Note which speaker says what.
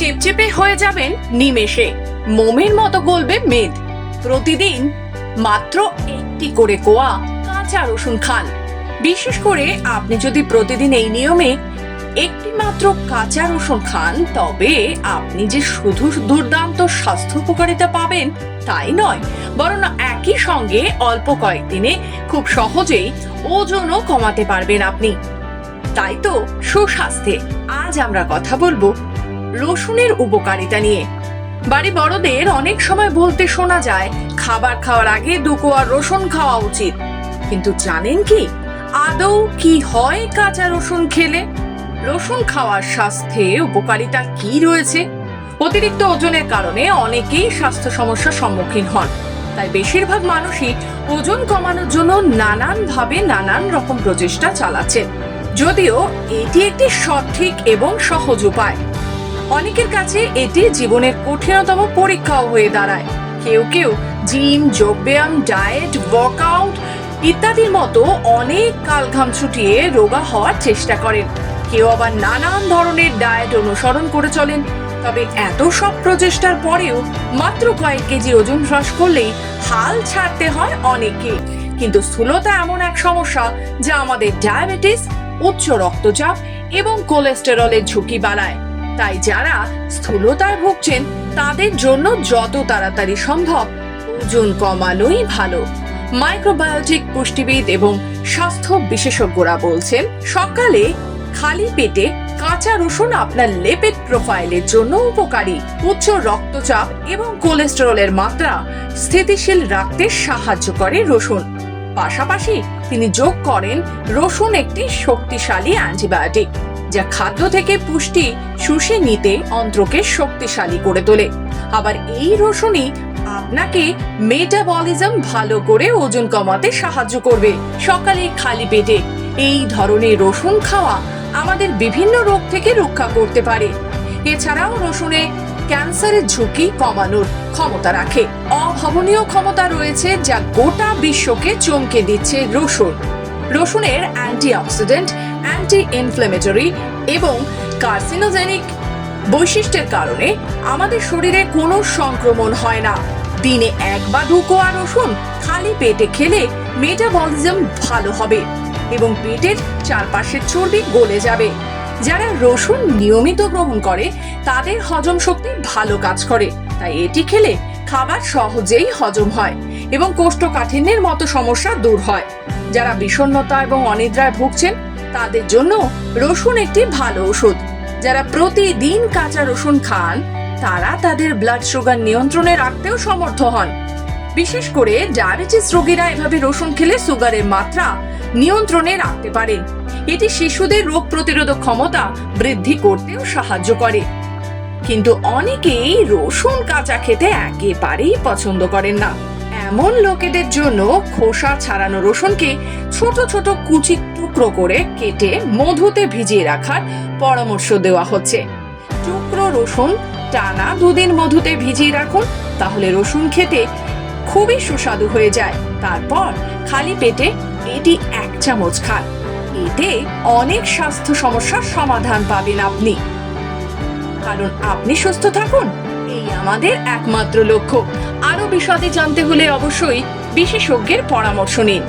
Speaker 1: চেপচেপে হয়ে যাবেন নিমেষে, মোমের মতো গলবে মেদ। প্রতিদিন মাত্র একটি করে কোয়া কাঁচা রসুন খান। বিশেষ করে আপনি যদি প্রতিদিন এই নিয়মে একটি মাত্র কাঁচা রসুন খান, তবে আপনি যে শুধু দুর্দান্ত স্বাস্থ্য উপকারিতা পাবেন তাই নয়, বরং একই সঙ্গে অল্প কয়েকদিনে খুব সহজেই ওজনও কমাতে পারবেন আপনি। তাই তো সুস্বাস্থ্যে আজ আমরা কথা বলবো রসুনের উপকারিতা নিয়ে। বাড়ি বড়দের অনেক সময় বলতে শোনা যায়, খাবার খাওয়ার আগে 2 কোয়া রসুন খাওয়া উচিত। কিন্তু জানেন কি আদৌ কি হয় কাঁচা রসুন খেলে? রসুন খাওয়ার স্বাস্থ্যে উপকারিতা কি রয়েছে? অতিরিক্ত ওজনের কারণে অনেকেই স্বাস্থ্য সমস্যার সম্মুখীন হন। তাই বেশিরভাগ মানুষই ওজন কমানোর জন্য নানান রকম প্রচেষ্টা চালাচ্ছেন, যদিও এটি একটি সঠিক এবং সহজ উপায়। অনেকের কাছে এটি জীবনের কঠিনতম পরীক্ষাও হয়ে দাঁড়ায়। কেউ জিম, যোগব্যায়াম, ডায়েট, ওয়ার্কআউট ইত্যাদির মতো অনেক কালঘাম ছুটিয়ে রোগা হওয়ার চেষ্টা করেন। কেউ আবার নানান ধরনের ডায়েট অনুসরণ করে চলেন। তবে এত সব প্রচেষ্টার পরেও মাত্র কয়েক কেজি ওজন হ্রাস করলেই হাল ছাড়তে হয় অনেকে। কিন্তু স্থূলতা এমন এক সমস্যা যা আমাদের ডায়াবেটিস, উচ্চ রক্তচাপ এবং কোলেস্টেরলের ঝুঁকি বাড়ায়। তাই যারা স্থূলতায় ভুগছেন তাদের জন্য যত তাড়াতাড়ি সম্ভব ওজন কমানোই ভালো। মাইক্রোবায়োটিক পুষ্টিবিদ এবং স্বাস্থ্য বিশেষজ্ঞরা বলছেন, সকালে খালি পেটে কাঁচা রসুন আপনার লিপিড প্রোফাইলের জন্য উপকারী। উচ্চ রক্তচাপ এবং কোলেস্টেরলের মাত্রা স্থিতিশীল রাখতে সাহায্য করে রসুন। পাশাপাশি তিনি যোগ করেন, রসুন একটি শক্তিশালী অ্যান্টিবায়োটিক যা খাদ্য থেকে পুষ্টি শুষে নিতে অন্ত্রকে শক্তিশালী করে তোলে। আবার এই রসুনই আপনাকে মেটাবলিজম ভালো করে ওজন কমাতে সাহায্য করবে। সকালে খালি পেটে এই ধরনের রসুন খাওয়া আমাদের বিভিন্ন রোগ থেকে রক্ষা করতে পারে। এছাড়াও রসুনে ক্যান্সারের ঝুঁকি কমানোর ক্ষমতা রাখে। অভাবনীয় ক্ষমতা রয়েছে যা গোটা বিশ্বকে চমকে দিচ্ছে রসুন। রসুনের অ্যান্টিঅক্সিডেন্ট, অ্যান্টি ইনফ্লেমেটরি এবং কার্সিনোজেনিক বৈশিষ্ট্যের কারণে আমাদের শরীরে কোনো সংক্রমণ হয় না। দিনে 1 বা 2 কোয়া রসুন খালি পেটে খেলে মেটাবলিজম ভালো হবে এবং পেটের চারপাশের চর্বি গলে যাবে। যারা রসুন নিয়মিত গ্রহণ করে তাদের হজম শক্তি ভালো কাজ করে, তাই এটি খেলে খাবার সহজেই হজম হয় এবং কোষ্ঠকাঠিন্যের মতো সমস্যা দূর হয়। যারা বিষণ্ণতা এবং অনিদ্রায় ভুগছেন তাদের জন্য রসুন একটি ভালো ওষুধ। যারা প্রতিদিন কাঁচা রসুন খান তারা তাদের ব্লাড সুগার নিয়ন্ত্রণে রাখতেও সমর্থ হন। বিশেষ করে ডায়াবেটিস রোগীরা এভাবে রসুন খেলে সুগারের মাত্রা নিয়ন্ত্রণে রাখতে পারেন। এটি শিশুদের রোগ প্রতিরোধক ক্ষমতা বৃদ্ধি করতেও সাহায্য করে। কিন্তু অনেকেই রসুন কাঁচা খেতে একেবারেই পছন্দ করেন না। এমন লোকেদের জন্য খোসা ছাড়ানো রসুনকে ছোট ছোট কুচি টুকরো করে কেটে মধুতে ভিজিয়ে রাখার পরামর্শ দেওয়া হচ্ছে। টুকরো রসুন টানা 2 দিন মধুতে ভিজিয়ে রাখুন, তাহলে রসুন খেতে খুবই সুস্বাদু হয়ে যায়। তারপর খালি পেটে এটি 1 চামচ খান। এতে অনেক স্বাস্থ্য সমস্যার সমাধান পাবেন আপনি। কারণ আপনি সুস্থ থাকুন, এই আমাদের একমাত্র লক্ষ্য। আরো বিশদে জানতে হলে অবশ্যই বিশেষজ্ঞের পরামর্শ নিন।